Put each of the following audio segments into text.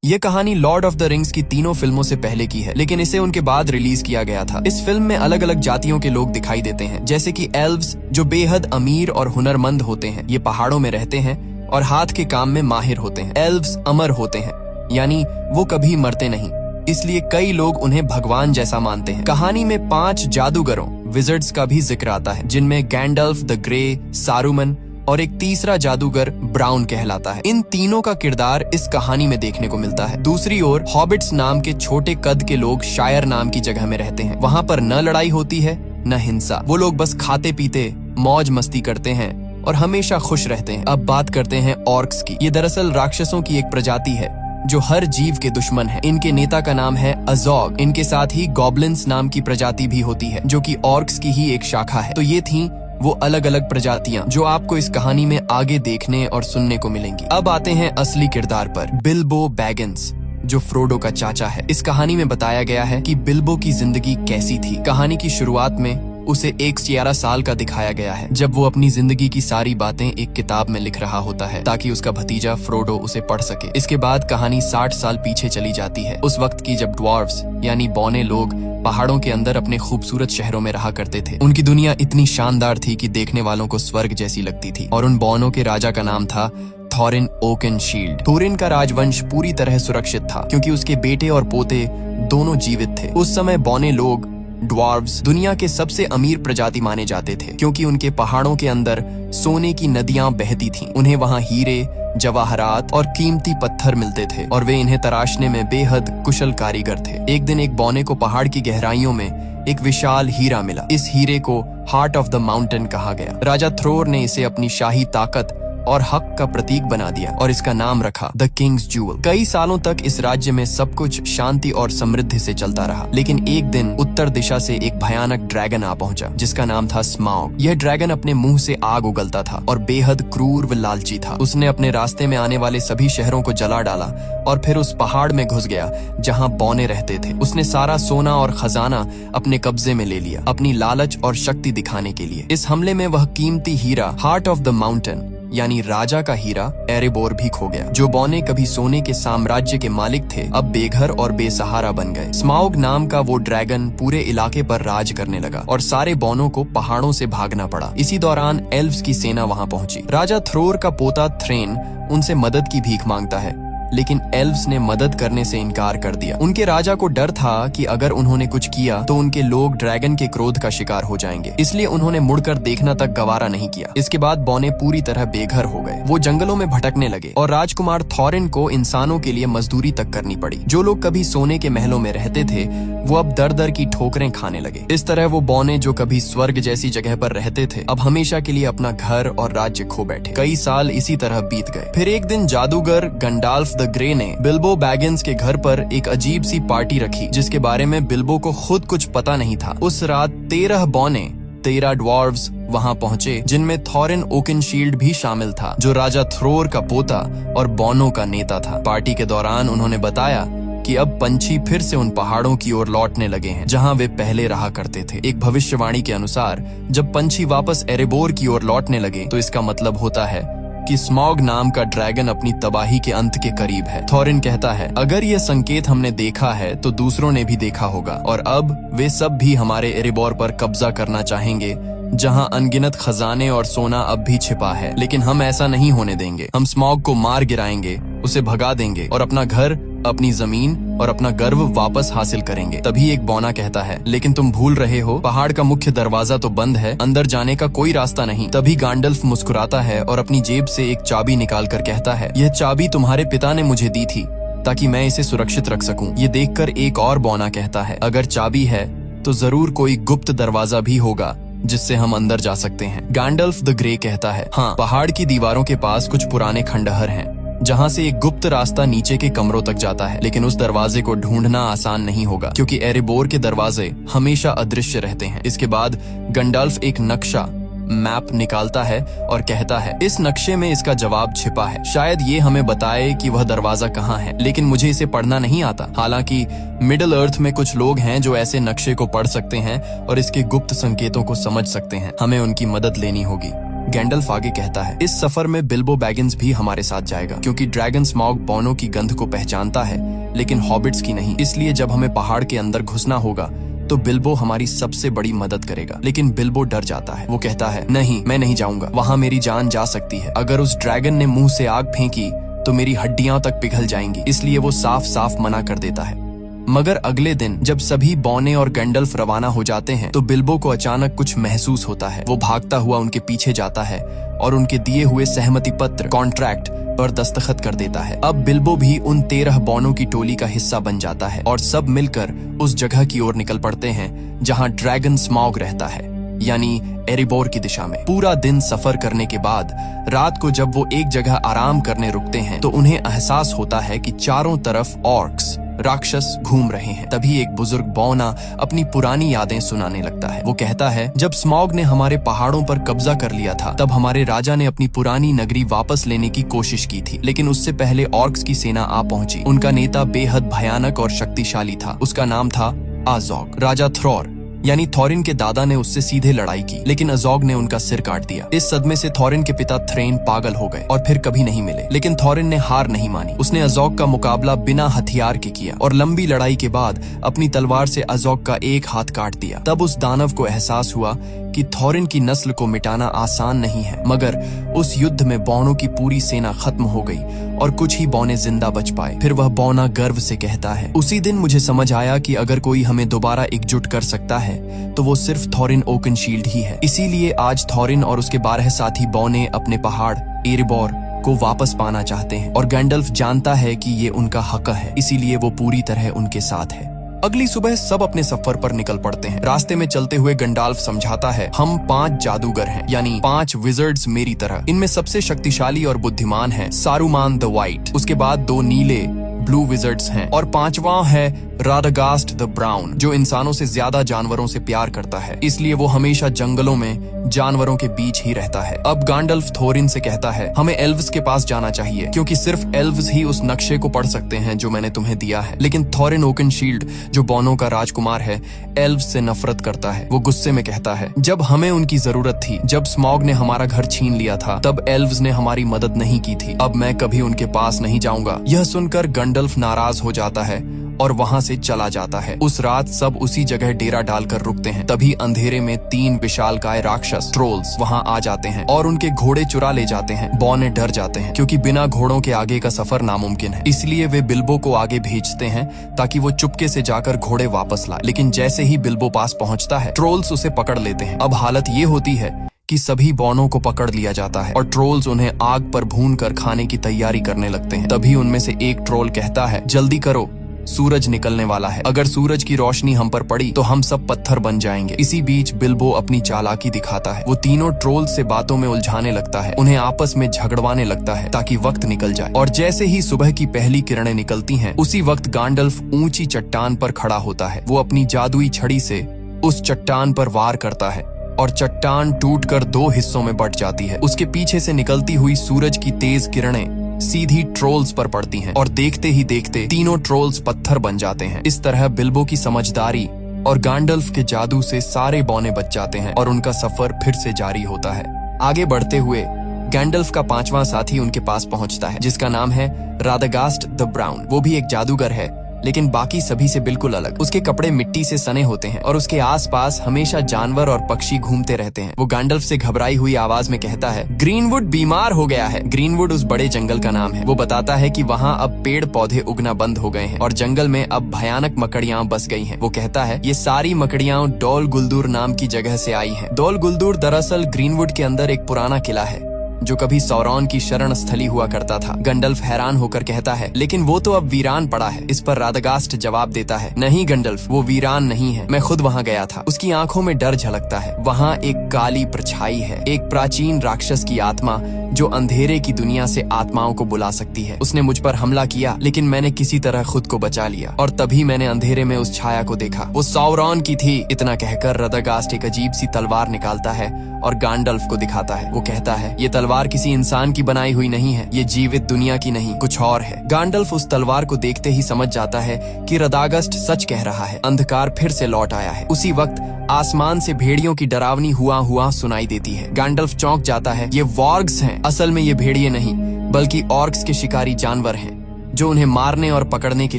ये कहानी Lord of the rings की तीनों फिल्मों से पहले की है, लेकिन इसे उनके बाद रिलीज किया गया था। इस फिल्म में अलग अलग जातियों के लोग दिखाई देते हैं, जैसे कि एल्व्स जो बेहद अमीर और हुनरमंद होते हैं। ये पहाड़ों में रहते हैं और हाथ के काम में माहिर होते हैं। एल्व्स अमर होते हैं, यानी वो कभी मरते नहीं, इसलिए कई लोग उन्हें भगवान जैसा मानते हैं। कहानी में 5 जादूगरों विजर्ड्स का भी जिक्र आता है, जिनमें गैंडल्फ द ग्रे, सारूमन और एक तीसरा जादूगर ब्राउन कहलाता है। इन तीनों का किरदार इस कहानी में देखने को मिलता है। दूसरी ओर हॉबिट्स नाम के छोटे कद के लोग शायर नाम की जगह में रहते हैं। वहाँ पर न लड़ाई होती है न हिंसा। वो लोग बस खाते पीते मौज मस्ती करते हैं और हमेशा खुश रहते हैं। अब बात करते हैं ऑर्क्स की। ये दरअसल राक्षसों की एक प्रजाति है जो हर जीव के दुश्मन है। इनके नेता का नाम है अजोग। इनके साथ ही गॉब्लिन्स नाम की प्रजाति भी होती है, जो कि ऑर्क्स की ही एक शाखा है। तो ये थी वो अलग अलग प्रजातियां जो आपको इस कहानी में आगे देखने और सुनने को मिलेंगी। अब आते हैं असली किरदार पर, बिल्बो बैगिंस जो फ्रोडो का चाचा है। इस कहानी में बताया गया है कि बिल्बो की जिंदगी कैसी थी। कहानी की शुरुआत में उसे 11 साल का दिखाया गया है, जब वो अपनी जिंदगी की सारी बातें एक किताब में लिख रहा होता है ताकि उसका भतीजा फ्रोडो उसे पढ़ सके। इसके बाद कहानी 60 साल पीछे चली जाती है, उस वक्त की जब ड्वार्फ्स यानी बौने लोग पहाड़ों के अंदर अपने खूबसूरत शहरों में रहा करते थे। उनकी दुनिया इतनी शानदार थी कि देखने वालों को स्वर्ग जैसी लगती थी, और उन बौनों के राजा का नाम था थॉरिन ओकेनशील्ड। थोरिन का राजवंश पूरी तरह सुरक्षित था क्योंकि उसके बेटे और पोते दोनों जीवित थे। उस समय बौने लोग ड्वार्व्स दुनिया के सबसे अमीर प्रजाति माने जाते थे, क्योंकि उनके पहाड़ों के अंदर सोने की नदियां बहती थीं। उन्हें वहां हीरे, जवाहरात और कीमती पत्थर मिलते थे और वे इन्हें तराशने में बेहद कुशल कारीगर थे। एक दिन एक बौने को पहाड़ की गहराइयों में एक विशाल हीरा मिला। इस हीरे को हार्ट ऑफ द माउंटेन कहा गया। राजा थ्रोर ने इसे अपनी शाही ताकत और हक का प्रतीक बना दिया और इसका नाम रखा द किंग्स जूवल। कई सालों तक इस राज्य में सब कुछ शांति और समृद्धि से चलता रहा, लेकिन एक दिन उत्तर दिशा से एक भयानक ड्रैगन आ पहुंचा जिसका नाम था स्माउग। यह ड्रैगन अपने मुंह से आग उगलता था और बेहद क्रूर व लालची था। उसने अपने रास्ते में आने वाले सभी शहरों को जला डाला और फिर उस पहाड़ में घुस गया जहाँ बौने रहते थे। उसने सारा सोना और खजाना अपने कब्जे में ले लिया, अपनी लालच और शक्ति दिखाने के लिए। इस हमले में वह कीमती हीरा हार्ट ऑफ द माउंटेन यानी राजा का हीरा एरेबोर भी खो गया। जो बौने कभी सोने के साम्राज्य के मालिक थे, अब बेघर और बेसहारा बन गए। स्माउग नाम का वो ड्रैगन पूरे इलाके पर राज करने लगा और सारे बौनों को पहाड़ों से भागना पड़ा। इसी दौरान एल्व्स की सेना वहां पहुंची। राजा थ्रोर का पोता थ्रेन उनसे मदद की भीख मांगता है, लेकिन एल्व्स ने मदद करने से इनकार कर दिया। उनके राजा को डर था कि अगर उन्होंने कुछ किया तो उनके लोग ड्रैगन के क्रोध का शिकार हो जाएंगे, इसलिए उन्होंने मुड़कर देखना तक गवारा नहीं किया। इसके बाद बौने पूरी तरह बेघर हो गए। वो जंगलों में भटकने लगे और राजकुमार थॉरिन को इंसानों के लिए मजदूरी तक करनी पड़ी। जो लोग कभी सोने के महलों में रहते थे, वो अब दर दर की ठोकरें खाने लगे। इस तरह वो बौने जो कभी स्वर्ग जैसी जगह पर रहते थे, अब हमेशा के लिए अपना घर और राज्य खो बैठे। कई साल इसी तरह बीत गए। फिर एक दिन जादूगर गंडाल्फ द ग्रे ने बिल्बो बैगिंस के घर पर एक अजीब सी पार्टी रखी, जिसके बारे में बिल्बो को खुद कुछ पता नहीं था। उस रात 13 बौने 13 ड्वार्व्स वहां पहुंचे, जिनमें थॉरिन ओकेनशील्ड भी शामिल था, जो राजा थ्रोर का पोता और बौनों का नेता था। पार्टी के दौरान उन्होंने बताया कि अब पंछी फिर से उन पहाड़ों की ओर लौटने लगे हैं जहां वे पहले रहा करते थे। एक भविष्यवाणी के अनुसार जब पंछी वापस एरेबोर की ओर लौटने लगे तो इसका मतलब होता है कि स्मॉग नाम का ड्रैगन अपनी तबाही के अंत के करीब है। थॉरिन कहता है, अगर ये संकेत हमने देखा है तो दूसरों ने भी देखा होगा, और अब वे सब भी हमारे एरेबोर पर कब्जा करना चाहेंगे जहां अनगिनत खजाने और सोना अब भी छिपा है। लेकिन हम ऐसा नहीं होने देंगे। हम स्मॉग को मार गिराएंगे, उसे भगा देंगे और अपना घर, अपनी जमीन और अपना गर्व वापस हासिल करेंगे। तभी एक बौना कहता है, लेकिन तुम भूल रहे हो, पहाड़ का मुख्य दरवाजा तो बंद है, अंदर जाने का कोई रास्ता नहीं। तभी गैंडल्फ मुस्कुराता है और अपनी जेब से एक चाबी निकाल कर कहता है, यह चाबी तुम्हारे पिता ने मुझे दी थी ताकि मैं इसे सुरक्षित रख सकूं। ये देखकर एक और बौना कहता है, अगर चाबी है तो जरूर कोई गुप्त दरवाजा भी होगा जिससे हम अंदर जा सकते हैं। गैंडल्फ द ग्रे कहता है, हाँ, पहाड़ की दीवारों के पास कुछ पुराने खंडहर हैं जहां से एक गुप्त रास्ता नीचे के कमरों तक जाता है, लेकिन उस दरवाजे को ढूंढना आसान नहीं होगा क्योंकि एरेबोर के दरवाजे हमेशा अदृश्य रहते हैं। इसके बाद गंडाल्फ एक नक्शा मैप निकालता है और कहता है, इस नक्शे में इसका जवाब छिपा है। शायद ये हमें बताए कि वह दरवाजा कहाँ है, लेकिन मुझे इसे पढ़ना नहीं आता। हालांकि मिडिल अर्थ में कुछ लोग हैं जो ऐसे नक्शे को पढ़ सकते हैं और इसके गुप्त संकेतों को समझ सकते हैं। हमें उनकी मदद लेनी होगी। गैंडल्फ आगे कहता है, इस सफर में बिल्बो बैगिंस भी हमारे साथ जाएगा क्योंकि ड्रैगन स्मॉग बौनों की गंध को पहचानता है लेकिन हॉबिट्स की नहीं। इसलिए जब हमें पहाड़ के अंदर घुसना होगा तो बिल्बो हमारी सबसे बड़ी मदद करेगा। लेकिन बिल्बो डर जाता है। वो कहता है, नहीं, मैं नहीं जाऊंगा, वहां मेरी जान जा सकती है। अगर उस ड्रैगन ने मुंह से आग फेंकी तो मेरी हड्डियां तक पिघल जाएंगी। इसलिए वो साफ साफ मना कर देता है। मगर अगले दिन जब सभी बौने और गैंडल्फ रवाना हो जाते हैं तो बिल्बो को अचानक कुछ महसूस होता है। वो भागता हुआ उनके पीछे जाता है और उनके दिए हुए सहमति पत्र कॉन्ट्रैक्ट पर दस्तखत कर देता है। अब बिल्बो भी उन 13 बौनों की टोली का हिस्सा बन जाता है और सब मिलकर उस जगह की ओर निकल पड़ते हैं जहां ड्रैगन स्मॉग रहता है, यानी एरिबोर की दिशा में। पूरा दिन सफर करने के बाद रात को जब वो एक जगह आराम करने रुकते हैं तो उन्हें एहसास होता है कि चारों तरफ ऑर्क्स राक्षस घूम रहे हैं। तभी एक बुजुर्ग बौना अपनी पुरानी यादें सुनाने लगता है। वो कहता है, जब स्मॉग ने हमारे पहाड़ों पर कब्जा कर लिया था तब हमारे राजा ने अपनी पुरानी नगरी वापस लेने की कोशिश की थी, लेकिन उससे पहले ऑर्क्स की सेना आ पहुंची। उनका नेता बेहद भयानक और शक्तिशाली था। उसका नाम था आजोग। राजा थ्रॉर यानी थॉरिन के दादा ने उससे सीधे लड़ाई की, लेकिन अजोग ने उनका सिर काट दिया। इस सदमे से थॉरिन के पिता थ्रेन पागल हो गए और फिर कभी नहीं मिले। लेकिन थॉरिन ने हार नहीं मानी। उसने अजोग का मुकाबला बिना हथियार के किया और लंबी लड़ाई के बाद अपनी तलवार से अजोग का एक हाथ काट दिया। तब उस दानव को एहसास हुआ कि थॉरिन की नस्ल को मिटाना आसान नहीं है। मगर उस युद्ध में बौनों की पूरी सेना खत्म हो गई और कुछ ही बौने जिंदा बच पाए। फिर वह बौना गर्व से कहता है, उसी दिन मुझे समझ आया कि अगर कोई हमें दोबारा एकजुट कर सकता है तो वो सिर्फ थॉरिन ओकनशील्ड ही है। इसीलिए आज थॉरिन और उसके 12 साथी बौने अपने पहाड़ एरिबोर को वापस पाना चाहते हैं और गैंडल्फ जानता है कि ये उनका हक है, इसीलिए वो पूरी तरह उनके साथ है। अगली सुबह सब अपने सफर पर निकल पड़ते हैं। रास्ते में चलते हुए गंडाल्फ समझाता है, हम 5 जादूगर हैं, यानी 5 विजर्ड्स मेरी तरह। इनमें सबसे शक्तिशाली और बुद्धिमान है सारूमान द वाइट, उसके बाद 2 नीले ब्लू विजर्ड्स हैं और 5वां है राडागास्ट द ब्राउन, जो इंसानों से ज्यादा जानवरों से प्यार करता है, इसलिए वो हमेशा जंगलों में जानवरों के बीच ही रहता है। अब गैंडल्फ थोरिन से कहता है, हमें एल्व्स के पास जाना चाहिए क्योंकि सिर्फ एल्व्स ही उस नक्शे को पढ़ सकते हैं जो मैंने तुम्हें दिया है। लेकिन थोरिन ओकनशील्ड, जो बौनों का राजकुमार है, एल्व्स से नफरत करता है। वो गुस्से में कहता है, जब हमें उनकी जरूरत थी, जब स्मॉग ने हमारा घर छीन लिया था, तब एल्व्स ने हमारी मदद नहीं की थी। अब मैं कभी उनके पास नहीं जाऊंगा। यह सुनकर गैंडल्फ नाराज हो जाता है और वहां से चला जाता है। उस रात सब उसी जगह डेरा डालकर रुकते हैं। तभी अंधेरे में 3 विशालकाय राक्षस ट्रोल्स वहां आ जाते हैं और उनके घोड़े चुरा ले जाते हैं। बौने डर जाते हैं क्योंकि बिना घोड़ों के आगे का सफर नामुमकिन है। इसलिए वे बिल्बो को आगे भेजते हैं ताकि वो चुपके से जाकर घोड़े वापस लाए। लेकिन जैसे ही बिल्बो पास पहुंचता है, ट्रोल्स उसे पकड़ लेते हैं। अब हालत ये होती है कि सभी बौनों को पकड़ लिया जाता है और ट्रोल्स उन्हें आग पर भूनकर खाने की तैयारी करने लगते हैं। तभी उनमें से एक ट्रोल कहता है, जल्दी करो, सूरज निकलने वाला है। अगर सूरज की रोशनी हम पर पड़ी तो हम सब पत्थर बन जाएंगे। इसी बीच बिल्बो अपनी चालाकी दिखाता है। वो तीनों ट्रोल्स से बातों में उलझाने लगता है, उन्हें आपस में झगड़वाने लगता है ताकि वक्त निकल जाए। और जैसे ही सुबह की पहली किरणें निकलती हैं, उसी वक्त गैंडल्फ ऊंची चट्टान पर खड़ा होता है। वो अपनी जादुई छड़ी से उस चट्टान पर वार करता है और चट्टान टूटकर 2 हिस्सों में बंट जाती है। उसके पीछे से निकलती हुई सूरज की तेज किरणें सीधी ट्रोल्स पर पड़ती हैं और देखते ही देखते तीनों ट्रोल्स पत्थर बन जाते हैं। इस तरह बिल्बो की समझदारी और गैंडल्फ के जादू से सारे बौने बच जाते हैं और उनका सफर फिर से जारी होता है। आगे बढ़ते हुए गैंडल्फ का 5वां साथी उनके पास पहुंचता है, जिसका नाम है राडागास्ट द ब्राउन। वो भी एक जादूगर है, लेकिन बाकी सभी से बिल्कुल अलग। उसके कपड़े मिट्टी से सने होते हैं और उसके आसपास हमेशा जानवर और पक्षी घूमते रहते हैं। वो गैंडल्फ से घबराई हुई आवाज में कहता है, ग्रीनवुड बीमार हो गया है। ग्रीनवुड उस बड़े जंगल का नाम है। वो बताता है कि वहाँ अब पेड़ पौधे उगना बंद हो गए हैं और जंगल में अब भयानक मकड़ियां बस गई हैं। वो कहता है, ये सारी मकड़ियां डोल गुलदूर नाम की जगह से आई हैं। डोल गुलदूर दरअसल ग्रीनवुड के अंदर एक पुराना किला है जो कभी सौरॉन की शरण स्थली हुआ करता था। गैंडल्फ हैरान होकर कहता है, लेकिन वो तो अब वीरान पड़ा है। इस पर राडागास्ट जवाब देता है, नहीं गैंडल्फ, वो वीरान नहीं है, मैं खुद वहाँ गया था। उसकी आंखों में डर झलकता है। वहाँ एक काली परछाई है, एक प्राचीन राक्षस की आत्मा जो अंधेरे की दुनिया से आत्माओं को बुला सकती है। उसने मुझ पर हमला किया, लेकिन मैंने किसी तरह खुद को बचा लिया और तभी मैंने अंधेरे में उस छाया को देखा। वो सौरॉन की थी। इतना कहकर राडागास्ट एक अजीब सी तलवार निकालता है और गैंडल्फ को दिखाता है। वो कहता है, ये तलवार तलवार किसी इंसान की बनाई हुई नहीं है, ये जीवित दुनिया की नहीं, कुछ और है। गैंडल्फ उस तलवार को देखते ही समझ जाता है कि रदागस्ट सच कह रहा है। अंधकार फिर से लौट आया है। उसी वक्त आसमान से भेड़ियों की डरावनी हुआ सुनाई देती है। गैंडल्फ चौंक जाता है। ये वॉर्ग्स हैं। असल में ये भेड़िए नहीं बल्कि ऑर्क्स के शिकारी जानवर हैं जो उन्हें मारने और पकड़ने के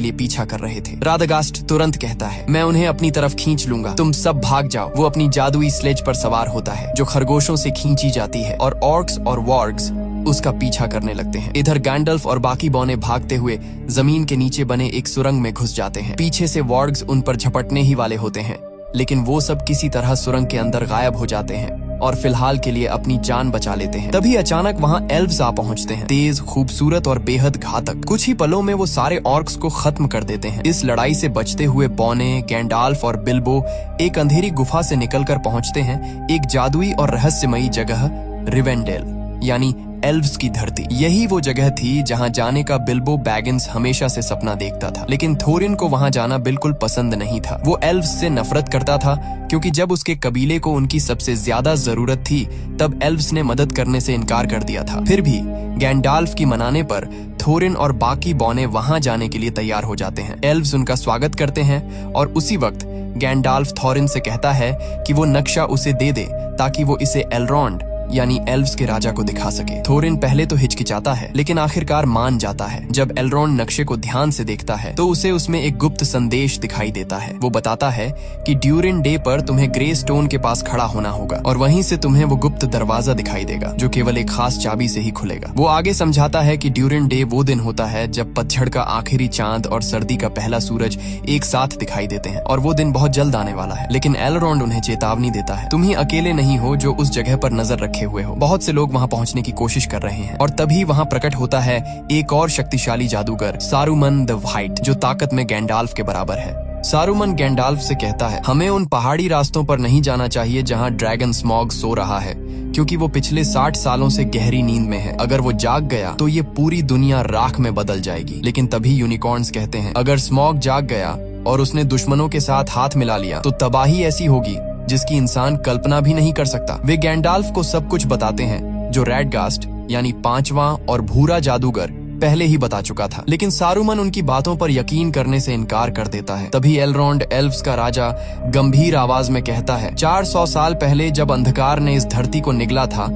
लिए पीछा कर रहे थे। रादागास्ट तुरंत कहता है, मैं उन्हें अपनी तरफ खींच लूंगा, तुम सब भाग जाओ। वो अपनी जादुई स्लेज पर सवार होता है जो खरगोशों से खींची जाती है और ऑर्क्स और वॉर्ग्स उसका पीछा करने लगते हैं। इधर गैंडल्फ और बाकी बौने भागते हुए जमीन के नीचे बने एक सुरंग में घुस जाते हैं। पीछे से वॉर्ग्स उन पर झपटने ही वाले होते हैं, लेकिन वो सब किसी तरह सुरंग के अंदर गायब हो जाते हैं और फिलहाल के लिए अपनी जान बचा लेते हैं। तभी अचानक वहाँ एल्व्स आ पहुँचते हैं, तेज, खूबसूरत और बेहद घातक। कुछ ही पलों में वो सारे ऑर्क्स को खत्म कर देते हैं। इस लड़ाई से बचते हुए बौने, गैंडाल्फ और बिल्बो एक अंधेरी गुफा से निकलकर पहुँचते हैं एक जादुई और रहस्यमयी जगह, रिवेंडेल यानी एल्व्स की धरती। यही वो जगह थी जहां जाने का बिल्बो बैगिंस हमेशा से सपना देखता था, लेकिन थोरिन को वहां जाना बिल्कुल पसंद नहीं था। वो एल्व्स से नफरत करता था क्योंकि जब उसके कबीले को उनकी सबसे ज्यादा जरूरत थी तब एल्व्स ने मदद करने से इनकार कर दिया था। फिर भी गैंडाल्फ की मनाने पर थोरिन और बाकी बौने वहां जाने के लिए तैयार हो जाते हैं। एल्व्स उनका स्वागत करते हैं और उसी वक्त गैंडाल्फ थोरिन से कहता है कि वो नक्शा उसे दे दे ताकि वो इसे एलरॉन्ड यानी एल्व्स के राजा को दिखा सके। थोरिन पहले तो हिचकिचाता है लेकिन आखिरकार मान जाता है। जब एलरॉन्ड नक्शे को ध्यान से देखता है तो उसे उसमें एक गुप्त संदेश दिखाई देता है। वो बताता है कि ड्यूरिन डे पर तुम्हें ग्रे स्टोन के पास खड़ा होना होगा और वहीं से तुम्हें वो गुप्त दरवाजा दिखाई देगा जो केवल एक खास चाबी से ही खुलेगा। वो आगे समझाता है कि ड्यूरिन डे वो दिन होता है जब पतझड़ का आखिरी चांद और सर्दी का पहला सूरज एक साथ दिखाई देते हैं और वो दिन बहुत जल्द आने वाला है। लेकिन एलरॉन्ड उन्हें चेतावनी देता है, तुम ही अकेले नहीं हो जो उस जगह पर नजर रखे हुए हो, बहुत से लोग वहां पहुंचने की कोशिश कर रहे हैं। और तभी वहां प्रकट होता है एक और शक्तिशाली जादूगर, सारूमन द व्हाइट, जो ताकत में गैंडाल्फ के बराबर है। सारूमन गैंडाल्फ से कहता है, हमें उन पहाड़ी रास्तों पर नहीं जाना चाहिए जहां ड्रैगन स्मॉग सो रहा है, क्योंकि वो पिछले 60 सालों से गहरी नींद में है। अगर वो जाग गया तो ये पूरी दुनिया राख में बदल जाएगी। लेकिन तभी यूनिकॉर्न्स कहते हैं, अगर स्मॉग जाग गया और उसने दुश्मनों के साथ हाथ मिला लिया तो तबाही ऐसी होगी जिसकी इंसान कल्पना भी नहीं कर सकता। वे गैंडाल्फ को सब कुछ बताते हैं जो रैडगास्ट यानी 5वां और भूरा जादूगर पहले ही बता चुका था, लेकिन सारूमन उनकी बातों पर यकीन करने से इनकार कर देता है। तभी एलरॉन्ड एल्व्स का राजा गंभीर आवाज में कहता है, 400 साल पहले जब अंधकार ने इस धरती को निगला था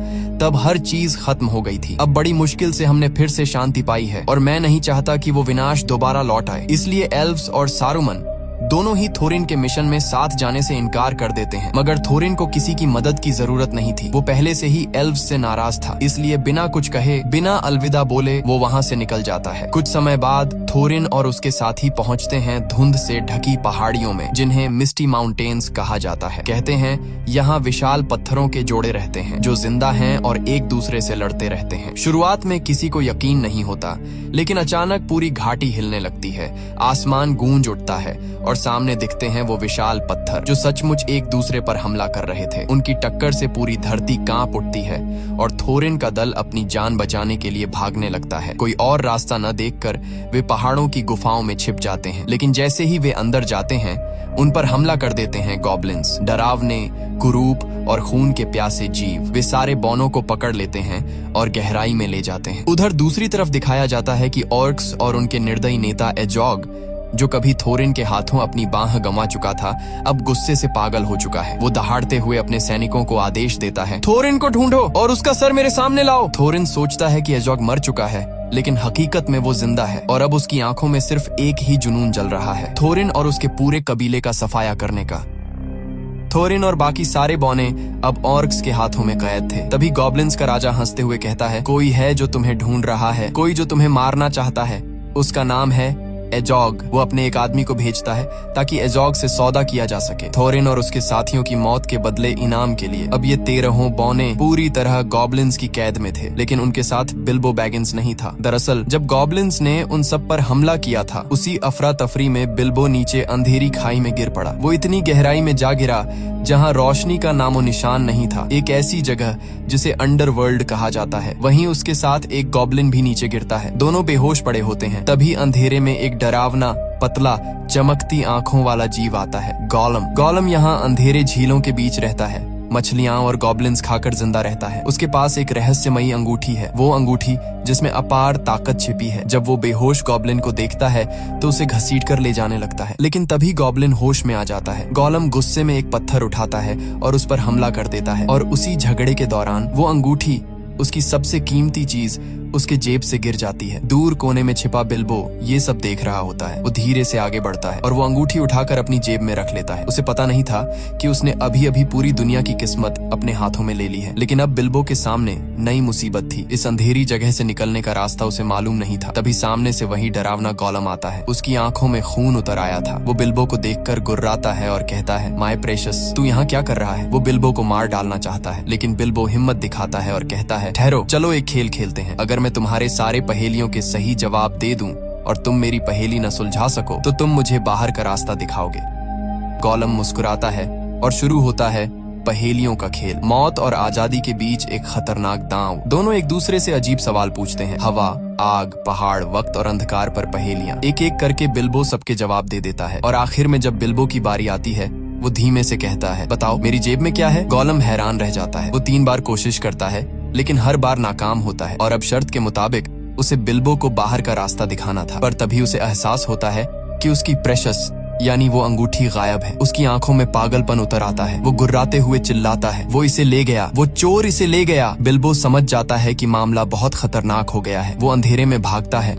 तब हर चीज खत्म हो गई थी। अब बड़ी मुश्किल से हमने फिर से शांति पाई है और मैं नहीं चाहता कि वो विनाश दोबारा लौट आए। इसलिए एल्व्स और सारूमन दोनों ही थोरिन के मिशन में साथ जाने से इनकार कर देते हैं। मगर थोरिन को किसी की मदद की जरूरत नहीं थी। वो पहले से ही एल्व्स से नाराज था, इसलिए बिना कुछ कहे, बिना अलविदा बोले वो वहां से निकल जाता है। कुछ समय बाद थोरिन और उसके साथी पहुंचते हैं धुंध से ढकी पहाड़ियों में, जिन्हें मिस्टी माउंटेन्स कहा जाता है। कहते हैं यहाँ विशाल पत्थरों के जोड़े रहते हैं जो जिंदा हैं और एक दूसरे से लड़ते रहते हैं। शुरुआत में किसी को यकीन नहीं होता, लेकिन अचानक पूरी घाटी हिलने लगती है, आसमान गूंज उठता है और सामने दिखते हैं वो विशाल पत्थर जो सचमुच एक दूसरे पर हमला कर रहे थे। उनकी टक्कर से पूरी धरती कांप उठती है और थोरिन का दल अपनी जान बचाने के लिए भागने लगता है। कोई और रास्ता न देखकर वे पहाड़ों की गुफाओं में छिप जाते हैं, लेकिन जैसे ही वे अंदर जाते हैं उन पर हमला कर देते हैं गॉब्लिन्स, डरावने, कुरूप और खून के प्यासे जीव। वे सारे बौनों को पकड़ लेते हैं और गहराई में ले जाते हैं। उधर दूसरी तरफ दिखाया जाता है कि ऑर्क्स और उनके निर्दयी नेता एजॉग, जो कभी थोरिन के हाथों अपनी बाह गंवा चुका था, अब गुस्से से पागल हो चुका है। वो दहाड़ते हुए अपने सैनिकों को आदेश देता है, थोरिन को ढूंढो और उसका सर मेरे सामने लाओ। थोरिन सोचता है कि एजॉग मर चुका है, लेकिन हकीकत में वो जिंदा है और अब उसकी आंखों में सिर्फ एक ही जुनून जल रहा है, थोरिन और उसके पूरे कबीले का सफाया करने का। थोरिन और बाकी सारे बौने अब ऑर्क्स के हाथों में कैद थे। तभी गॉब्लिन्स का राजा हंसते हुए कहता है, कोई है जो तुम्हें ढूंढ रहा है, कोई जो तुम्हें मारना चाहता है, उसका नाम है एजॉग। वो अपने एक आदमी को भेजता है ताकि एजॉग से सौदा किया जा सके, थोरिन और उसके साथियों की मौत के बदले इनाम के लिए। अब ये 13 बौने पूरी तरह गॉब्लिन्स की कैद में थे, लेकिन उनके साथ बिल्बो बैगिंस नहीं था। दरअसल जब गॉब्लिन्स ने उन सब पर हमला किया था, उसी अफरा तफरी में बिल्बो नीचे अंधेरी खाई में गिर पड़ा। वो इतनी गहराई में जा गिरा जहाँ रोशनी का नामो निशान नहीं था, एक ऐसी जगह जिसे अंडरवर्ल्ड कहा जाता है। वहीं उसके साथ एक गॉब्लिन भी नीचे गिरता है। दोनों बेहोश पड़े होते हैं। तभी अंधेरे में एक डरावना, पतला, चमकती आंखों वाला जीव आता है, गॉलम। गॉलम यहाँ अंधेरे झीलों के बीच रहता है, मछलियां और गॉब्लिन्स खाकर जिंदा रहता है। उसके पास एक रहस्यमयी अंगूठी है, वो अंगूठी जिसमें अपार ताकत छिपी है। जब वो बेहोश गॉब्लिन को देखता है तो उसे घसीट कर ले जाने लगता है, लेकिन तभी गॉब्लिन होश में आ जाता है। गोलम गुस्से में एक पत्थर उठाता है और उस पर हमला कर देता है, और उसी झगड़े के दौरान वो अंगूठी, उसकी सबसे कीमती चीज, उसके जेब से गिर जाती है। दूर कोने में छिपा बिल्बो ये सब देख रहा होता है। वो धीरे से आगे बढ़ता है और वो अंगूठी उठाकर अपनी जेब में रख लेता है। उसे पता नहीं था कि उसने अभी अभी पूरी दुनिया की किस्मत अपने हाथों में ले ली है, लेकिन अब बिल्बो के सामने नई मुसीबत थी। इस अंधेरी जगह से निकलने का रास्ता उसे मालूम नहीं था। तभी सामने से वही डरावना गोलम आता है। उसकी आंखों में खून उतर आया था। वो बिल्बो को देखकर गुर्राता है और कहता है, माय प्रेशस, तू यहाँ क्या कर रहा है? वो बिल्बो को मार डालना चाहता है, लेकिन बिल्बो हिम्मत दिखाता है और कहता है, ठहरो, चलो एक खेल खेलते हैं। अगर मैं तुम्हारे सारे पहेलियों के सही जवाब दे दूं और तुम मेरी पहेली न सुलझा सको तो तुम मुझे बाहर का रास्ता दिखाओगे। गोलम मुस्कुराता है और शुरू होता है पहेलियों का खेल। मौत और आजादी के बीच एक खतरनाक दांव। दोनों एक दूसरे से अजीब सवाल पूछते हैं। हवा, आग, पहाड़, वक्त और अंधकार पर पहेलियां। एक एक करके बिल्बो सबके जवाब दे देता है, और आखिर में जब बिल्बो की बारी आती है वो धीमे से कहता है, बताओ मेरी जेब में क्या है? गोलम हैरान रह जाता है। वो 3 बार कोशिश करता है, लेकिन हर बार नाकाम होता है, और अब शर्त के मुताबिक उसे बिल्बो को बाहर का रास्ता दिखाना था। पर तभी उसे एहसास होता है कि उसकी प्रेशस यानी वो अंगूठी गायब है। उसकी आंखों में पागलपन उतर आता है। वो गुर्राते हुए चिल्लाता है, वो इसे ले गया, वो चोर इसे ले गया। बिल्बो समझ जाता है कि मामला बहुत खतरनाक हो गया है। वो अंधेरे में भागता है,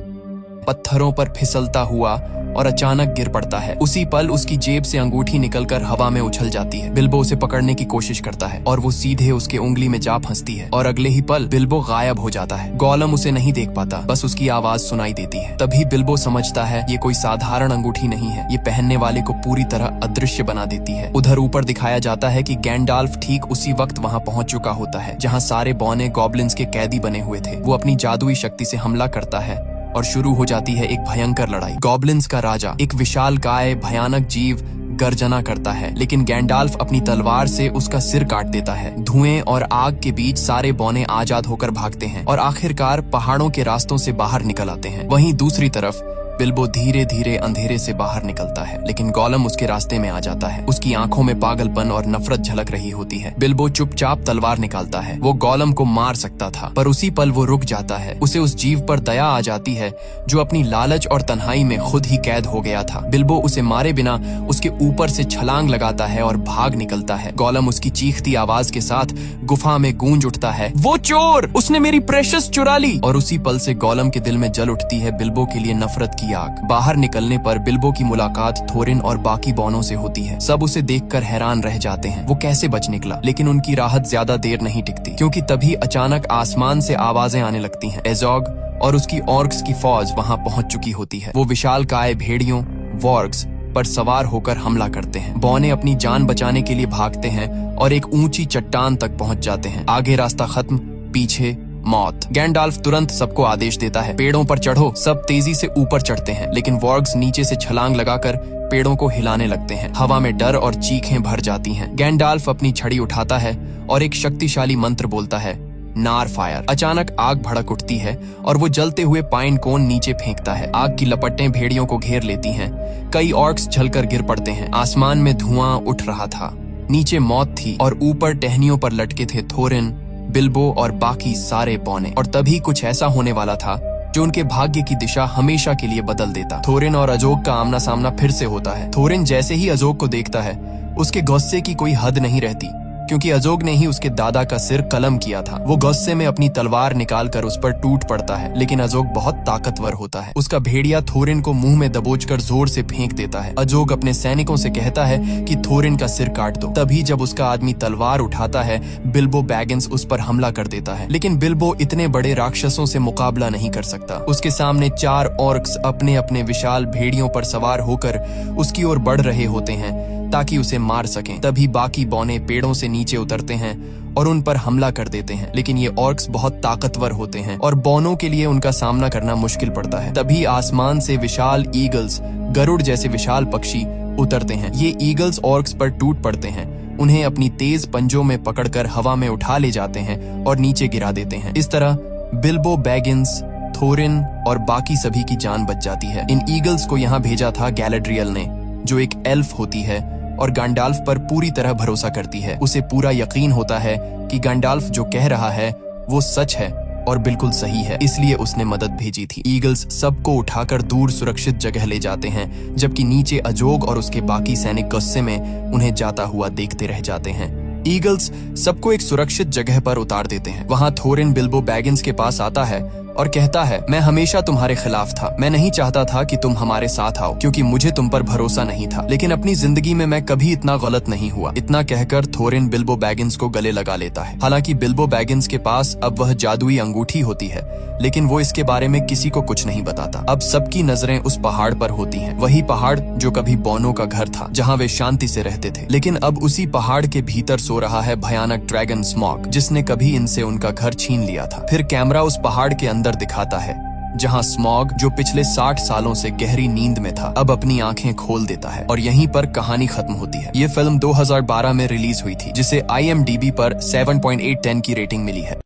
पत्थरों पर फिसलता हुआ, और अचानक गिर पड़ता है। उसी पल उसकी जेब से अंगूठी निकलकर हवा में उछल जाती है। बिल्बो उसे पकड़ने की कोशिश करता है और वो सीधे उसके उंगली में जा फंसती है, और अगले ही पल बिल्बो गायब हो जाता है। गोलम उसे नहीं देख पाता, बस उसकी आवाज सुनाई देती है। तभी बिल्बो समझता है ये कोई साधारण अंगूठी नहीं है, ये पहनने वाले को पूरी तरह अदृश्य बना देती है। उधर ऊपर दिखाया जाता है कि गैंडाल्फ ठीक उसी वक्त वहाँ पहुँच चुका होता है जहाँ सारे बौने गॉब्लिन्स के कैदी बने हुए थे। वो अपनी जादुई शक्ति से हमला करता है और शुरू हो जाती है एक भयंकर लड़ाई। गॉब्लिन्स का राजा, एक विशालकाय भयानक जीव, गर्जना करता है, लेकिन गैंडाल्फ अपनी तलवार से उसका सिर काट देता है। धुएं और आग के बीच सारे बौने आजाद होकर भागते हैं और आखिरकार पहाड़ों के रास्तों से बाहर निकल आते हैं। वहीं दूसरी तरफ बिल्बो धीरे धीरे अंधेरे से बाहर निकलता है, लेकिन गोलम उसके रास्ते में आ जाता है। उसकी आंखों में पागलपन और नफरत झलक रही होती है। बिल्बो चुपचाप तलवार निकालता है। वो गोलम को मार सकता था, पर उसी पल वो रुक जाता है। उसे उस जीव पर दया आ जाती है जो अपनी लालच और तन्हाई में खुद ही कैद हो गया था। बिल्बो उसे मारे बिना उसके ऊपर से छलांग लगाता है और भाग निकलता है। गोलम उसकी चीखती आवाज के साथ गुफा में गूंज उठता है, वो चोर, उसने मेरी प्रेशस चुरा ली। और उसी पल से गोलम के दिल में जल उठती है बिल्बो के लिए नफरत की आग। बाहर निकलने पर बिल्बो की मुलाकात थोरिन और बाकी बौनों से होती है। सब उसे देखकर हैरान रह जाते हैं, वो कैसे बच निकला। लेकिन उनकी राहत ज्यादा देर नहीं टिकती, क्योंकि तभी अचानक आसमान से आवाजें आने लगती हैं। एजोग और उसकी ऑर्क्स की फौज वहां पहुंच चुकी होती है। वो विशालकाय भेड़ियों, वॉर्क्स पर सवार होकर हमला करते हैं। बौने अपनी जान बचाने के लिए भागते हैं और एक ऊंची चट्टान तक पहुंच जाते हैं। आगे रास्ता खत्म, पीछे मौत। गैंडाल्फ तुरंत सबको आदेश देता है, पेड़ों पर चढ़ो। सब तेजी से ऊपर चढ़ते हैं, लेकिन वॉर्ग्स नीचे से छलांग लगाकर पेड़ों को हिलाने लगते हैं। हवा में डर और चीखें भर जाती हैं। गैंडाल्फ अपनी छड़ी उठाता है और एक शक्तिशाली मंत्र बोलता है, नार फायर। अचानक आग भड़क उठती है और वो जलते हुए पाइन कोन नीचे फेंकता है। आग की लपटें भेड़ियों को घेर लेती हैं। कई ऑर्क्स जलकर गिर पड़ते हैं। आसमान में धुआं उठ रहा था। नीचे मौत थी और ऊपर टहनियों पर लटके थे थोरिन, बिल्बो और बाकी सारे बौने। और तभी कुछ ऐसा होने वाला था जो उनके भाग्य की दिशा हमेशा के लिए बदल देता। थोरिन और अजोग का आमना सामना फिर से होता है। थोरिन जैसे ही अजोग को देखता है, उसके गुस्से की कोई हद नहीं रहती, क्योंकि अजोग ने ही उसके दादा का सिर कलम किया था। वो गुस्से में अपनी तलवार निकालकर उस पर टूट पड़ता है, लेकिन अजोग बहुत ताकतवर होता है। उसका भेड़िया थोरिन को मुंह में दबोचकर जोर से फेंक देता है। अजोग अपने सैनिकों से कहता है कि थोरिन का सिर काट दो। तभी जब उसका आदमी तलवार उठाता है, बिल्बो बैगिंस उस पर हमला कर देता है, लेकिन बिल्बो इतने बड़े राक्षसों से मुकाबला नहीं कर सकता। उसके सामने 4 ऑर्क्स अपने अपने विशाल भेड़ियों पर सवार होकर उसकी ओर बढ़ रहे होते हैं ताकि उसे मार सकें। तभी बाकी बौने पेड़ों से नीचे उतरते हैं और उन पर हमला कर देते हैं, लेकिन ये ऑर्क्स बहुत ताकतवर होते हैं और बौनों के लिए उनका सामना करना मुश्किल पड़ता है। तभी आसमान से विशाल ईगल्स, गरुड़ जैसे विशाल पक्षी उतरते हैं। ये ईगल्स ऑर्क्स पर टूट पड़ते हैं, उन्हें अपनी तेज पंजों में पकड़कर हवा में उठा ले जाते हैं और नीचे गिरा देते हैं। इस तरह बिल्बो बैगिंस, थोरिन और बाकी सभी की जान बच जाती है। इन ईगल्स को यहाँ भेजा था गैलाड्रियल ने, जो एक एल्फ होती है और गैंडाल्फ पर पूरी तरह भरोसा करती है। उसे पूरा यकीन होता है कि गैंडाल्फ जो कह रहा है वो सच है और बिल्कुल सही है, इसलिए उसने मदद भेजी थी। ईगल्स सबको उठाकर दूर सुरक्षित जगह ले जाते हैं, जबकि नीचे अजोग और उसके बाकी सैनिक गुस्से में उन्हें जाता हुआ देखते रह जाते हैं। ईगल्स सबको एक सुरक्षित जगह पर उतार देते हैं। वहां थोरिन बिल्बो बैगिंस के पास आता है और कहता है, मैं हमेशा तुम्हारे खिलाफ था। मैं नहीं चाहता था कि तुम हमारे साथ आओ क्योंकि मुझे तुम पर भरोसा नहीं था, लेकिन अपनी जिंदगी में मैं कभी इतना गलत नहीं हुआ। इतना कहकर थोरिन बिल्बो बैगिंस को गले लगा लेता है। हालांकि बिल्बो बैगिंस के पास अब वह जादुई अंगूठी होती है, लेकिन वो इसके बारे में किसी को कुछ नहीं बताता। अब सबकी नजरें उस पहाड़ पर होती हैं, वही पहाड़ जो कभी बोनो का घर था, जहाँ वे शांति से रहते थे। लेकिन अब उसी पहाड़ के भीतर सो रहा है भयानक ड्रैगन स्मॉग, जिसने कभी इनसे उनका घर छीन लिया था। फिर कैमरा उस पहाड़ के अंदर दिखाता है, जहां स्मॉग, जो पिछले 60 सालों से गहरी नींद में था, अब अपनी आंखें खोल देता है और यहीं पर कहानी खत्म होती है। ये फिल्म 2012 में रिलीज हुई थी, जिसे IMDb पर 7.8/10 की रेटिंग मिली है।